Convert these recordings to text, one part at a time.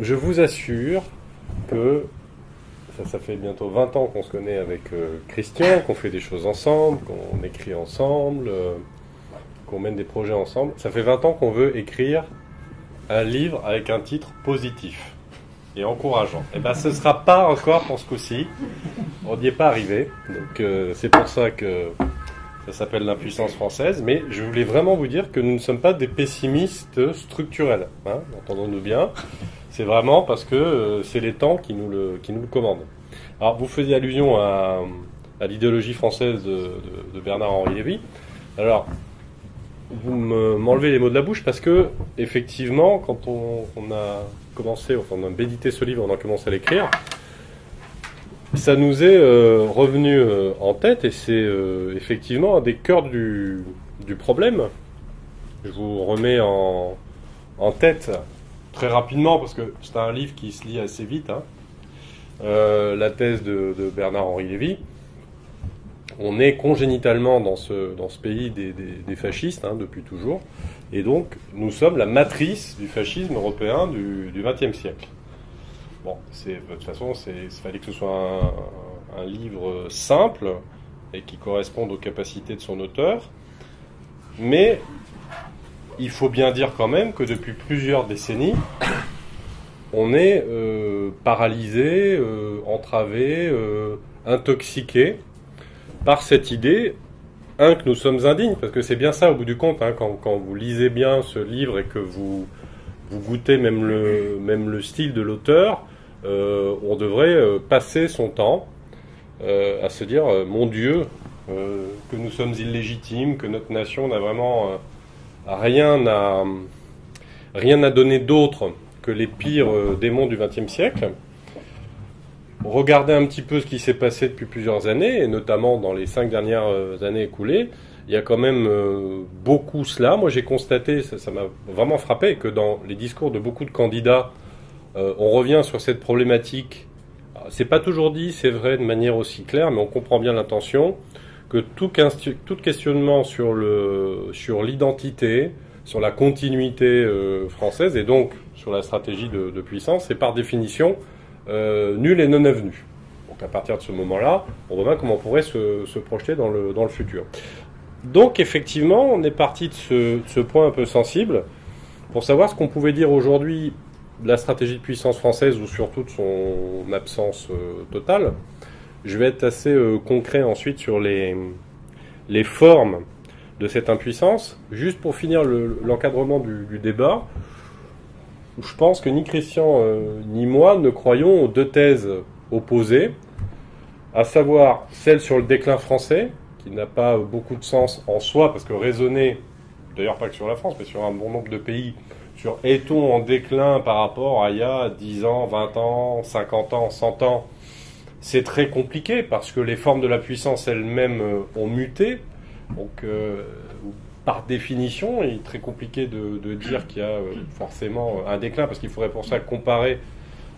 Je vous assure que ça fait bientôt 20 ans qu'on se connaît avec Christian, qu'on fait des choses ensemble, qu'on écrit ensemble, qu'on mène des projets ensemble. Ça fait 20 ans qu'on veut écrire un livre avec un titre positif et encourageant. Et ben, ce ne sera pas encore pour ce coup-ci. On n'y est pas arrivé. Donc c'est pour ça que ça s'appelle l'impuissance française. Mais je voulais vraiment vous dire que nous ne sommes pas des pessimistes structurels. Hein, entendons-nous bien. C'est vraiment parce que c'est les temps qui nous le commandent. Alors, vous faisiez allusion à l'idéologie française de Bernard-Henri Lévy. Alors, vous m'enlevez les mots de la bouche parce que, effectivement, quand on a commencé, enfin, on a médité ce livre, on a commencé à l'écrire, ça nous est revenu en tête et c'est effectivement un des cœurs du problème. Je vous remets en tête très rapidement, parce que c'est un livre qui se lit assez vite, hein. La thèse de Bernard-Henri Lévy. On est congénitalement dans ce pays des fascistes, hein, depuis toujours, et donc nous sommes la matrice du fascisme européen du XXe siècle. Bon, de toute façon, il fallait que ce soit un livre simple et qui corresponde aux capacités de son auteur, mais il faut bien dire quand même que depuis plusieurs décennies, on est paralysé, entravé, intoxiqué par cette idée, que nous sommes indignes, parce que c'est bien ça au bout du compte, hein, quand vous lisez bien ce livre et que vous goûtez même le style de l'auteur, on devrait passer son temps à se dire, mon Dieu, que nous sommes illégitimes, que notre nation n'a vraiment rien à donner d'autre que les pires démons du XXe siècle. Regardez un petit peu ce qui s'est passé depuis plusieurs années, et notamment dans les 5 dernières années écoulées. Il y a quand même beaucoup cela. Moi, j'ai constaté, ça m'a vraiment frappé, que dans les discours de beaucoup de candidats, on revient sur cette problématique. C'est pas toujours dit, c'est vrai, de manière aussi claire, mais on comprend bien l'intention, que tout questionnement sur l'identité, sur la continuité française, et donc sur la stratégie de puissance, c'est par définition nul et non avenu. Donc à partir de ce moment-là, on voit bien comment on pourrait se projeter dans le futur. Donc effectivement, on est parti de ce point un peu sensible pour savoir ce qu'on pouvait dire aujourd'hui de la stratégie de puissance française ou surtout de son absence totale. Je vais être assez concret ensuite sur les formes de cette impuissance. Juste pour finir l'encadrement du débat, je pense que ni Christian ni moi ne croyons aux deux thèses opposées, à savoir celle sur le déclin français, qui n'a pas beaucoup de sens en soi, parce que raisonner, d'ailleurs pas que sur la France, mais sur un bon nombre de pays, sur est-on en déclin par rapport à il y a 10 ans, 20 ans, 50 ans, 100 ans, c'est très compliqué, parce que les formes de la puissance elles-mêmes ont muté, donc par définition, il est très compliqué de dire qu'il y a forcément un déclin, parce qu'il faudrait pour ça comparer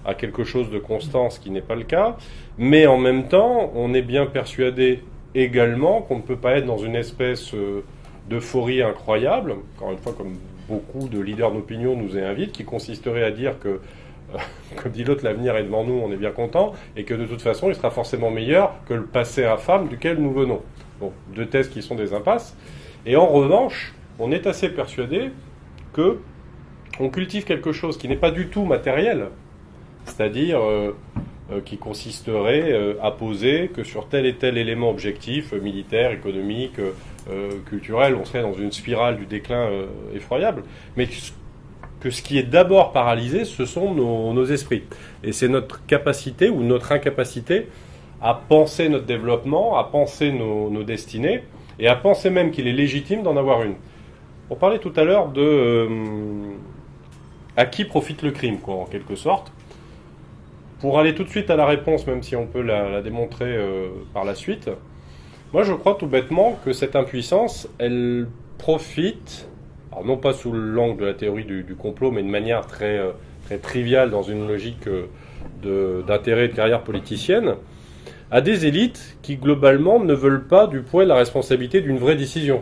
à quelque chose de constant, ce qui n'est pas le cas. Mais en même temps, on est bien persuadé également qu'on ne peut pas être dans une espèce d'euphorie incroyable, encore une fois, comme beaucoup de leaders d'opinion nous y invitent, qui consisterait à dire que, comme dit l'autre, l'avenir est devant nous, on est bien content, et que de toute façon, il sera forcément meilleur que le passé infâme duquel nous venons. Bon, deux thèses qui sont des impasses. Et en revanche, on est assez persuadé que on cultive quelque chose qui n'est pas du tout matériel, c'est-à-dire qui consisterait à poser que sur tel et tel élément objectif, militaire, économique, culturel, on serait dans une spirale du déclin effroyable, mais que ce qui est d'abord paralysé, ce sont nos esprits. Et c'est notre capacité ou notre incapacité à penser notre développement, à penser nos destinées, et à penser même qu'il est légitime d'en avoir une. On parlait tout à l'heure de à qui profite le crime, quoi, en quelque sorte. Pour aller tout de suite à la réponse, même si on peut la démontrer par la suite, moi je crois tout bêtement que cette impuissance, elle profite, alors non pas sous l'angle de la théorie du complot, mais de manière très triviale dans une logique d'intérêt et de carrière politicienne, à des élites qui, globalement, ne veulent pas du poids et de la responsabilité d'une vraie décision.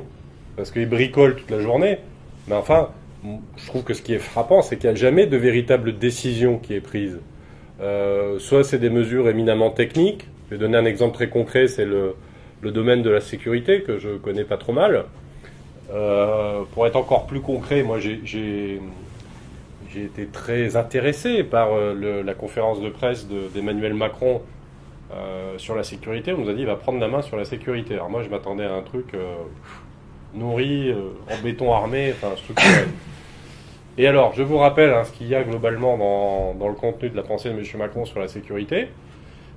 Parce qu'ils bricolent toute la journée, mais enfin, je trouve que ce qui est frappant, c'est qu'il n'y a jamais de véritable décision qui est prise. Soit c'est des mesures éminemment techniques. Je vais donner un exemple très concret, c'est le domaine de la sécurité, que je connais pas trop mal. Pour être encore plus concret, moi j'ai été très intéressé par la conférence de presse d'Emmanuel Macron sur la sécurité. On nous a dit il va prendre la main sur la sécurité. Alors moi je m'attendais à un truc nourri, en béton armé, enfin structuré. Et alors, je vous rappelle ce qu'il y a globalement dans le contenu de la pensée de M. Macron sur la sécurité,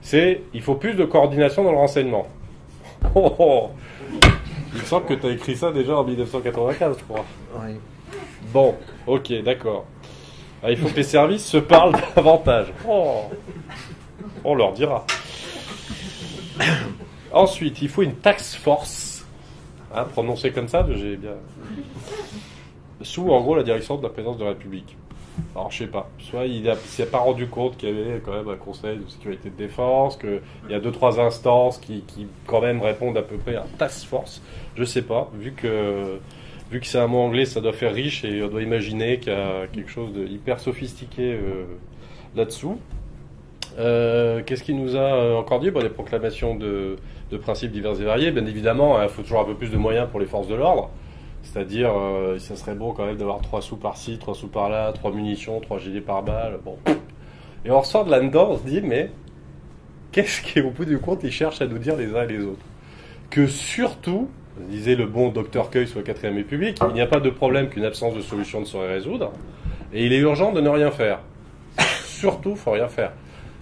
c'est il faut plus de coordination dans le renseignement. Oh, oh. Il me semble que tu as écrit ça déjà en 1995, je crois. Oui. Bon, ok, d'accord. Il faut que les services se parlent davantage. Oh. On leur dira. Ensuite, il faut une task force. Prononcé comme ça, j'ai bien... Sous, en gros, la direction de la présidence de la République. Alors, je sais pas. Soit il s'est pas rendu compte qu'il y avait quand même un conseil de sécurité de défense, qu'il y a 2-3 instances qui quand même répondent à peu près à task force. Je sais pas. Vu que c'est un mot anglais, ça doit faire riche et on doit imaginer qu'il y a quelque chose de hyper sophistiqué là-dessous. Qu'est-ce qu'il nous a encore dit? Des proclamations de principes divers et variés. Bien évidemment, il faut toujours un peu plus de moyens pour les forces de l'ordre. C'est-à-dire, ça serait bon quand même d'avoir 3 sous par-ci, 3 sous par-là, 3 munitions, 3 gilets pare-balles. Bon. Et on ressort de là-dedans, on se dit, mais qu'est-ce qu'au bout du compte, ils cherchent à nous dire les uns et les autres? Que surtout, disait le bon docteur Cueil sur la 4ème République, il n'y a pas de problème qu'une absence de solution ne saurait résoudre, et il est urgent de ne rien faire. Surtout, il ne faut rien faire.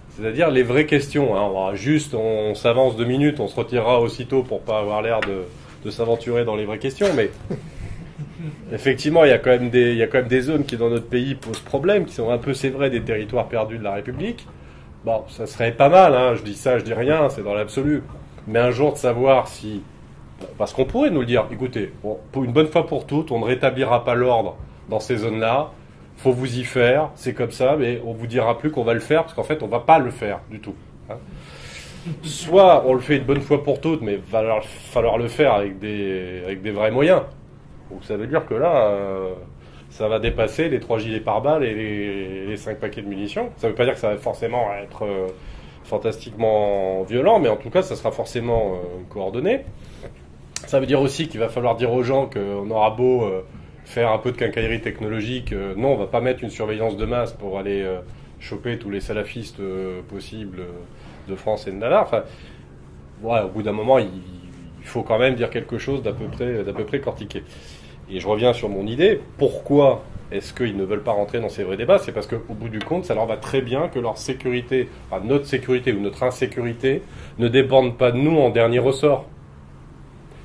C'est-à-dire les vraies questions. On s'avance 2 minutes, on se retirera aussitôt pour pas avoir l'air de s'aventurer dans les vraies questions, mais effectivement, il y a quand même des zones qui, dans notre pays, posent problème, qui sont un peu, c'est vrai, des territoires perdus de la République. Bon, ça serait pas mal, je dis ça, je dis rien, c'est dans l'absolu. Mais un jour de savoir si... Parce qu'on pourrait nous le dire, écoutez, pour une bonne fois pour toutes, on ne rétablira pas l'ordre dans ces zones-là, faut vous y faire, c'est comme ça, mais on vous dira plus qu'on va le faire, parce qu'en fait, on va pas le faire du tout. Soit on le fait une bonne fois pour toutes, mais il va falloir le faire avec des vrais moyens. Donc ça veut dire que là, ça va dépasser les 3 gilets pare-balles et les 5 paquets de munitions. Ça veut pas dire que ça va forcément être fantastiquement violent, mais en tout cas, ça sera forcément coordonné. Ça veut dire aussi qu'il va falloir dire aux gens qu'on aura beau faire un peu de quincaillerie technologique, non, on va pas mettre une surveillance de masse pour aller choper tous les salafistes possibles de France et de Navarre. Enfin, au bout d'un moment, il faut quand même dire quelque chose d'à peu près cortiqué. Et je reviens sur mon idée. Pourquoi est-ce qu'ils ne veulent pas rentrer dans ces vrais débats? C'est parce qu'au bout du compte, ça leur va très bien que leur sécurité, notre sécurité ou notre insécurité, ne dépendent pas de nous en dernier ressort.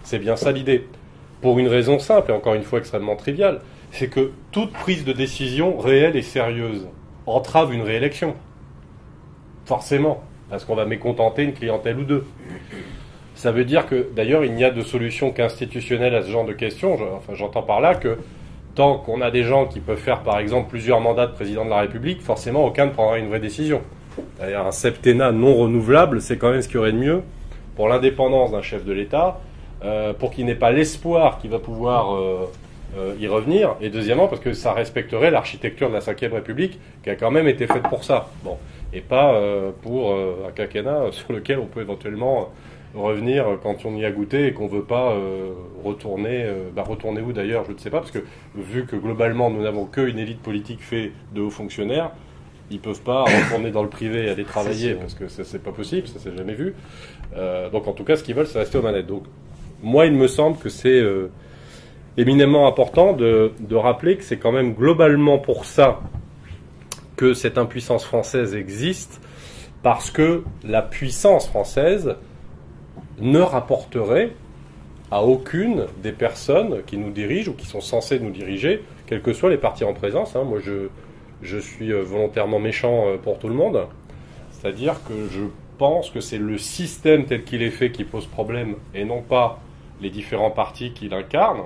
C'est bien ça l'idée. Pour une raison simple, et encore une fois extrêmement triviale, c'est que toute prise de décision réelle et sérieuse entrave une réélection. Forcément. Parce qu'on va mécontenter une clientèle ou deux. Ça veut dire que, d'ailleurs, il n'y a de solution qu'institutionnelle à ce genre de questions. J'entends par là que tant qu'on a des gens qui peuvent faire, par exemple, plusieurs mandats de président de la République, forcément, aucun ne prendra une vraie décision. D'ailleurs, un septennat non renouvelable, c'est quand même ce qu'il y aurait de mieux pour l'indépendance d'un chef de l'État, pour qu'il n'ait pas l'espoir qu'il va pouvoir y revenir, et deuxièmement, parce que ça respecterait l'architecture de la Ve République, qui a quand même été faite pour ça. Bon. Et pas pour un quinquennat sur lequel on peut éventuellement revenir quand on y a goûté et qu'on ne veut pas retourner. Retourner où d'ailleurs, je ne sais pas, parce que vu que globalement nous n'avons qu'une élite politique faite de hauts fonctionnaires, ils ne peuvent pas retourner dans le privé et aller travailler, parce que ça c'est pas possible, ça s'est jamais vu. Donc en tout cas, ce qu'ils veulent, c'est rester aux manettes. Donc moi, il me semble que c'est éminemment important de rappeler que c'est quand même globalement pour ça que cette impuissance française existe, parce que la puissance française ne rapporterait à aucune des personnes qui nous dirigent ou qui sont censées nous diriger, quels que soient les partis en présence. Moi, je suis volontairement méchant pour tout le monde, c'est-à-dire que je pense que c'est le système tel qu'il est fait qui pose problème, et non pas les différents partis qui l'incarnent.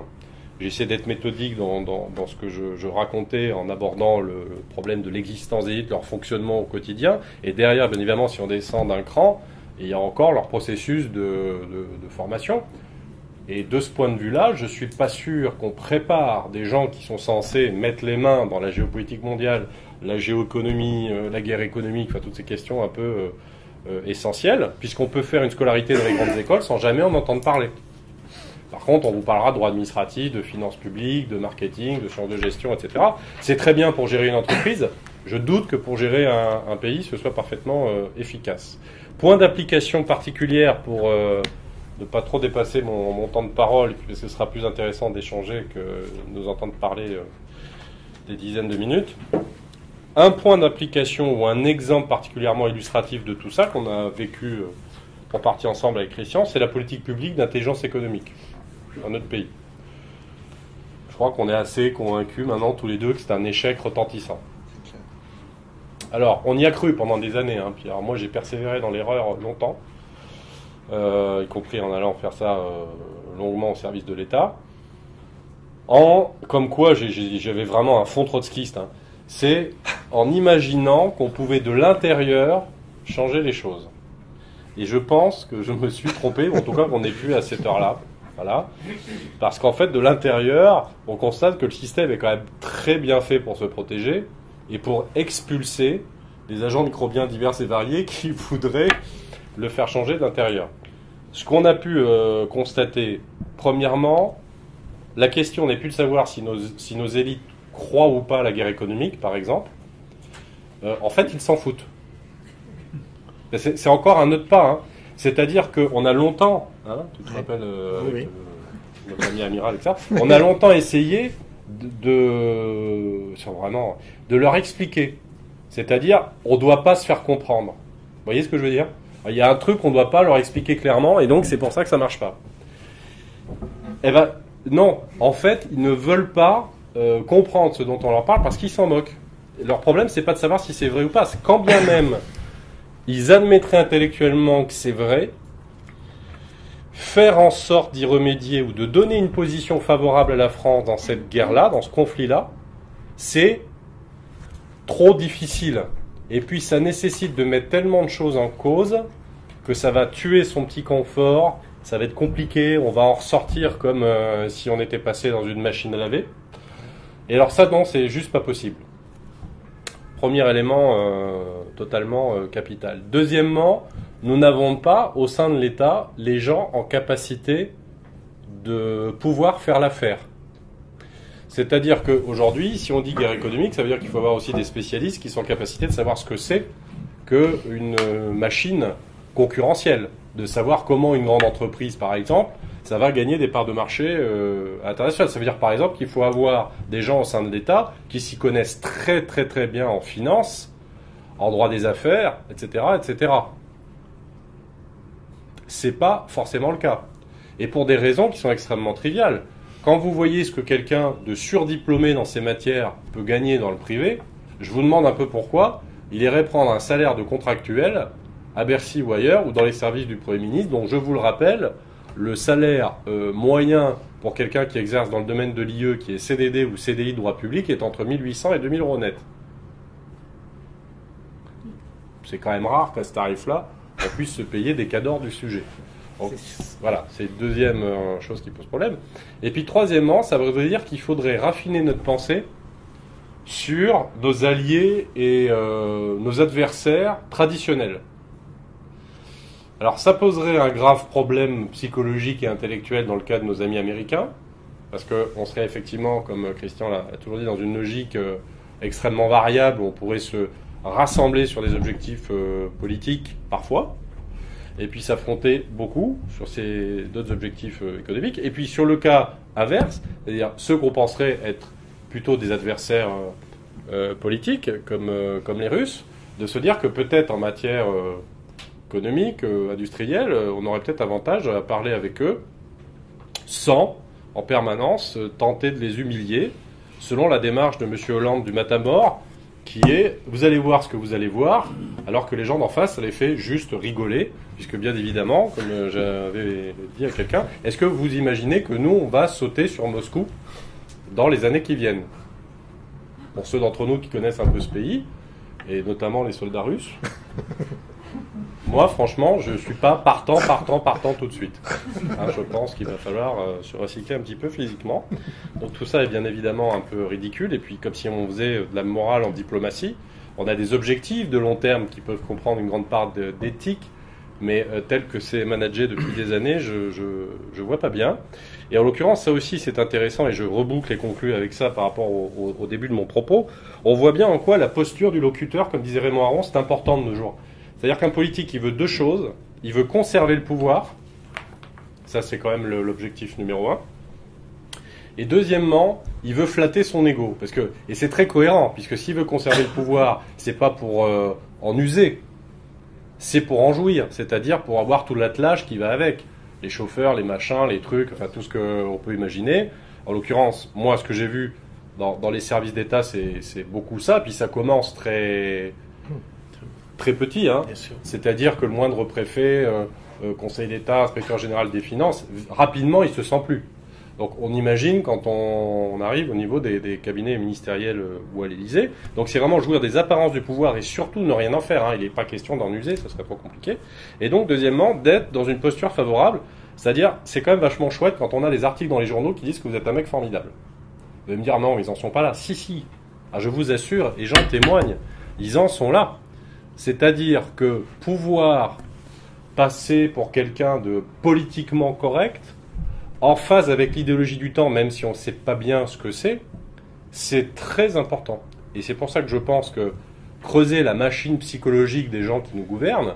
J'essaie d'être méthodique dans ce que je racontais en abordant le problème de l'existence des élites, leur fonctionnement au quotidien. Et derrière, bien évidemment, si on descend d'un cran, il y a encore leur processus de formation. Et de ce point de vue-là, je ne suis pas sûr qu'on prépare des gens qui sont censés mettre les mains dans la géopolitique mondiale, la géoéconomie, la guerre économique, enfin toutes ces questions un peu essentielles, puisqu'on peut faire une scolarité dans les grandes écoles sans jamais en entendre parler. Par contre, on vous parlera de droit administratif, de finances publiques, de marketing, de sciences de gestion, etc. C'est très bien pour gérer une entreprise. Je doute que pour gérer un pays, ce soit parfaitement efficace. Point d'application particulière pour ne pas trop dépasser mon temps de parole, parce que ce sera plus intéressant d'échanger que de nous entendre parler des dizaines de minutes. Un point d'application ou un exemple particulièrement illustratif de tout ça, qu'on a vécu en partie ensemble avec Christian, c'est la politique publique d'intelligence économique dans notre pays. Je crois qu'on est assez convaincus maintenant tous les deux que c'est un échec retentissant. Alors, on y a cru pendant des années, hein, puis alors moi j'ai persévéré dans l'erreur longtemps, y compris en allant faire ça longuement au service de l'État, comme quoi j'avais vraiment un fond trotskiste, hein, c'est en imaginant qu'on pouvait de l'intérieur changer les choses. Et je pense que je me suis trompé, ou en tout cas qu'on n'est plus à cette heure-là. Voilà. Parce qu'en fait, de l'intérieur, on constate que le système est quand même très bien fait pour se protéger et pour expulser les agents microbiens divers et variés qui voudraient le faire changer de l'intérieur. Ce qu'on a pu constater, premièrement, la question n'est plus de savoir si nos élites croient ou pas à la guerre économique, par exemple. En fait, ils s'en foutent. C'est encore un autre pas, hein. C'est-à-dire qu'on a longtemps, hein, tu te rappelles avec notre ami amiral et ça, on a longtemps essayé de leur expliquer. C'est-à-dire, on ne doit pas se faire comprendre. Vous voyez ce que je veux dire ? Il y a un truc qu'on ne doit pas leur expliquer clairement, et donc c'est pour ça que ça ne marche pas. Eh ben, non, en fait, ils ne veulent pas comprendre ce dont on leur parle parce qu'ils s'en moquent. Leur problème, c'est pas de savoir si c'est vrai ou pas. C'est quand bien même ils admettraient intellectuellement que c'est vrai, faire en sorte d'y remédier ou de donner une position favorable à la France dans cette guerre-là, dans ce conflit-là, c'est trop difficile. Et puis ça nécessite de mettre tellement de choses en cause que ça va tuer son petit confort, ça va être compliqué, on va en ressortir comme si on était passé dans une machine à laver. Et alors ça, non, c'est juste pas possible. Premier élément totalement capital. Deuxièmement, nous n'avons pas, au sein de l'État, les gens en capacité de pouvoir faire l'affaire. C'est-à-dire qu'aujourd'hui, si on dit guerre économique, ça veut dire qu'il faut avoir aussi des spécialistes qui sont en capacité de savoir ce que c'est qu'une machine concurrentielle, de savoir comment une grande entreprise, par exemple, ça va gagner des parts de marché internationales. Ça veut dire, par exemple, qu'il faut avoir des gens au sein de l'État qui s'y connaissent très très très bien en finance, en droit des affaires, etc., etc. C'est pas forcément le cas. Et pour des raisons qui sont extrêmement triviales. Quand vous voyez ce que quelqu'un de surdiplômé dans ces matières peut gagner dans le privé, je vous demande un peu pourquoi il irait prendre un salaire de contractuel à Bercy ou ailleurs, ou dans les services du Premier ministre, dont je vous le rappelle, le salaire moyen pour quelqu'un qui exerce dans le domaine de l'IE, qui est CDD ou CDI de droit public, est entre 1800 et 2000 euros net. C'est quand même rare qu'à ce tarif-là, on puisse se payer des cadors du sujet. Donc, voilà, c'est une deuxième chose qui pose problème. Et puis troisièmement, ça veut dire qu'il faudrait raffiner notre pensée sur nos alliés et nos adversaires traditionnels. Alors ça poserait un grave problème psychologique et intellectuel dans le cas de nos amis américains, parce qu'on serait effectivement, comme Christian l'a toujours dit, dans une logique extrêmement variable, où on pourrait se rassembler sur des objectifs politiques parfois, et puis s'affronter beaucoup sur ces d'autres objectifs économiques. Et puis sur le cas inverse, c'est-à-dire ceux qu'on penserait être plutôt des adversaires politiques, comme les Russes, de se dire que peut-être en matière économique, industrielle, on aurait peut-être avantage à parler avec eux sans, en permanence, tenter de les humilier, selon la démarche de M. Hollande du Matamor, qui est « vous allez voir ce que vous allez voir », alors que les gens d'en face, ça les fait juste rigoler, puisque bien évidemment, comme j'avais dit à quelqu'un, est-ce que vous imaginez que nous, on va sauter sur Moscou dans les années qui viennent ? Pour ceux d'entre nous qui connaissent un peu ce pays, et notamment les soldats russes, Moi, franchement, je ne suis pas partant tout de suite. Hein, je pense qu'il va falloir se recycler un petit peu physiquement. Donc tout ça est bien évidemment un peu ridicule. Et puis, comme si on faisait de la morale en diplomatie, on a des objectifs de long terme qui peuvent comprendre une grande part d'éthique, mais tel que c'est managé depuis des années, je vois pas bien. Et en l'occurrence, ça aussi c'est intéressant, et je reboucle et conclue avec ça par rapport au début de mon propos. On voit bien en quoi la posture du locuteur, comme disait Raymond Aron, c'est important de nos jours. C'est-à-dire qu'un politique, il veut deux choses. Il veut conserver le pouvoir. Ça, c'est quand même l'objectif numéro un. Et deuxièmement, il veut flatter son ego. Et c'est très cohérent, puisque s'il veut conserver le pouvoir, c'est pas pour en user. C'est pour en jouir. C'est-à-dire pour avoir tout l'attelage qui va avec. Les chauffeurs, les machins, les trucs, enfin tout ce qu'on peut imaginer. En l'occurrence, moi, ce que j'ai vu dans les services d'État, c'est beaucoup ça. Puis ça commence très petit, hein. C'est-à-dire que le moindre préfet, conseil d'État, inspecteur général des finances, rapidement, il se sent plus. Donc on imagine quand on arrive au niveau des cabinets ministériels ou à l'Élysée. Donc c'est vraiment jouir des apparences du pouvoir et surtout ne rien en faire. Hein. Il n'est pas question d'en user, ça serait trop compliqué. Et donc deuxièmement, d'être dans une posture favorable. C'est-à-dire, c'est quand même vachement chouette quand on a des articles dans les journaux qui disent que vous êtes un mec formidable. Vous allez me dire non, ils n'en sont pas là. Si. Ah, je vous assure, et j'en témoigne, ils en sont là. C'est-à-dire que pouvoir passer pour quelqu'un de politiquement correct, en phase avec l'idéologie du temps, même si on ne sait pas bien ce que c'est très important. Et c'est pour ça que je pense que creuser la machine psychologique des gens qui nous gouvernent,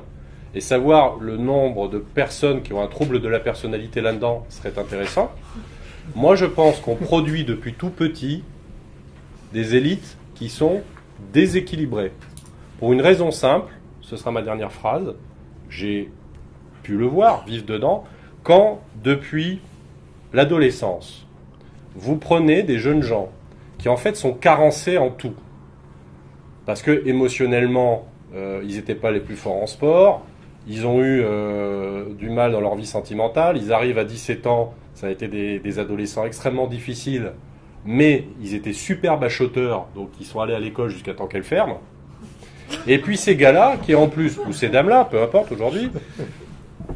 et savoir le nombre de personnes qui ont un trouble de la personnalité là-dedans serait intéressant. Moi, je pense qu'on produit depuis tout petit des élites qui sont déséquilibrées. Pour une raison simple, ce sera ma dernière phrase, j'ai pu le voir, vivre dedans, quand, depuis l'adolescence, vous prenez des jeunes gens qui, en fait, sont carencés en tout. Parce que, émotionnellement, ils n'étaient pas les plus forts en sport, ils ont eu du mal dans leur vie sentimentale, ils arrivent à 17 ans, ça a été des adolescents extrêmement difficiles, mais ils étaient super bachoteurs, donc ils sont allés à l'école jusqu'à temps qu'elle ferme. Et puis ces gars-là, qui en plus, ou ces dames-là, peu importe aujourd'hui,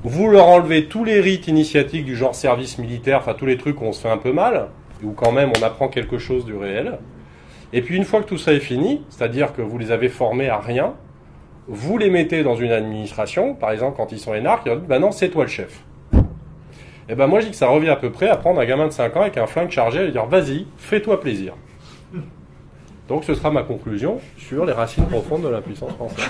vous leur enlevez tous les rites initiatiques du genre service militaire, enfin tous les trucs où on se fait un peu mal, où quand même on apprend quelque chose du réel. Et puis une fois que tout ça est fini, c'est-à-dire que vous les avez formés à rien, vous les mettez dans une administration, par exemple quand ils sont énarques, ils leur disent « bah non, c'est toi le chef ». Et ben moi je dis que ça revient à peu près à prendre un gamin de 5 ans avec un flingue chargé et lui dire « vas-y, fais-toi plaisir ». Donc ce sera ma conclusion sur les racines profondes de la puissance française.